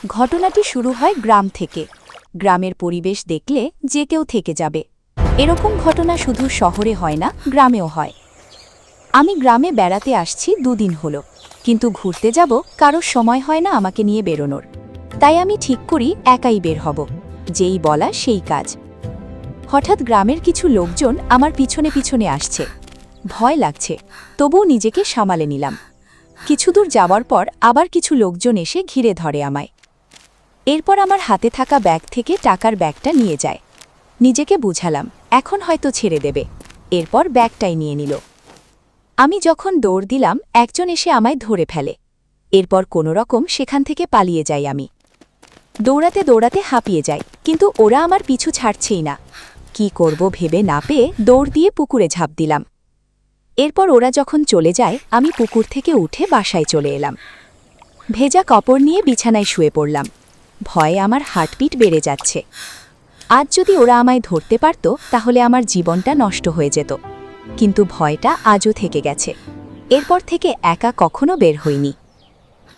ঘটনাটি শুরু হয় গ্রাম থেকে। গ্রামের পরিবেশ দেখলে যে কেউ থেকে যাবে। এরকম ঘটনা শুধু শহরে হয় না, গ্রামেও হয়। আমি গ্রামে বেড়াতে আসছি 2 দিন হলো, কিন্তু ঘুরতে যাব কারো সময় হয় না আমাকে নিয়ে বেরোনোর। তাই আমি ঠিক করি একাই বের হব, যেই বলা সেই কাজ। হঠাৎ গ্রামের কিছু লোকজন আমার পিছনে পিছনে আসছে। ভয় লাগছে, তবুও নিজেকে সামালে নিলাম। কিছু দূর যাওয়ার পর আবার কিছু লোকজন এসে ঘিরে ধরে আমায়। এরপর আমার হাতে থাকা ব্যাগ থেকে টাকার ব্যাগটা নিয়ে যায়। নিজেকে বুঝালাম এখন হয়তো ছেড়ে দেবে, এরপর ব্যাগটাই নিয়ে নিল। আমি যখন দৌড় দিলাম একজন এসে আমায় ধরে ফেলে। এরপর কোনো রকম সেখান থেকে পালিয়ে যাই আমি। দৌড়াতে দৌড়াতে হাঁপিয়ে যাই, কিন্তু ওরা আমার পিছু ছাড়ছেই না। কি করব ভেবে না পেয়ে দৌড় দিয়ে পুকুরে ঝাঁপ দিলাম। এরপর ওরা যখন চলে যায় আমি পুকুর থেকে উঠে বাসায় চলে এলাম। ভেজা কাপড় নিয়ে বিছানায় শুয়ে পড়লাম। ভয়ে আমার হার্টবিট বেড়ে যাচ্ছে। আজ যদি ওরা আমায় ধরতে পারত তাহলে আমার জীবনটা নষ্ট হয়ে যেত, কিন্তু ভয়টা আজও থেকে গেছে। এরপর থেকে একা কখনো বের হইনি।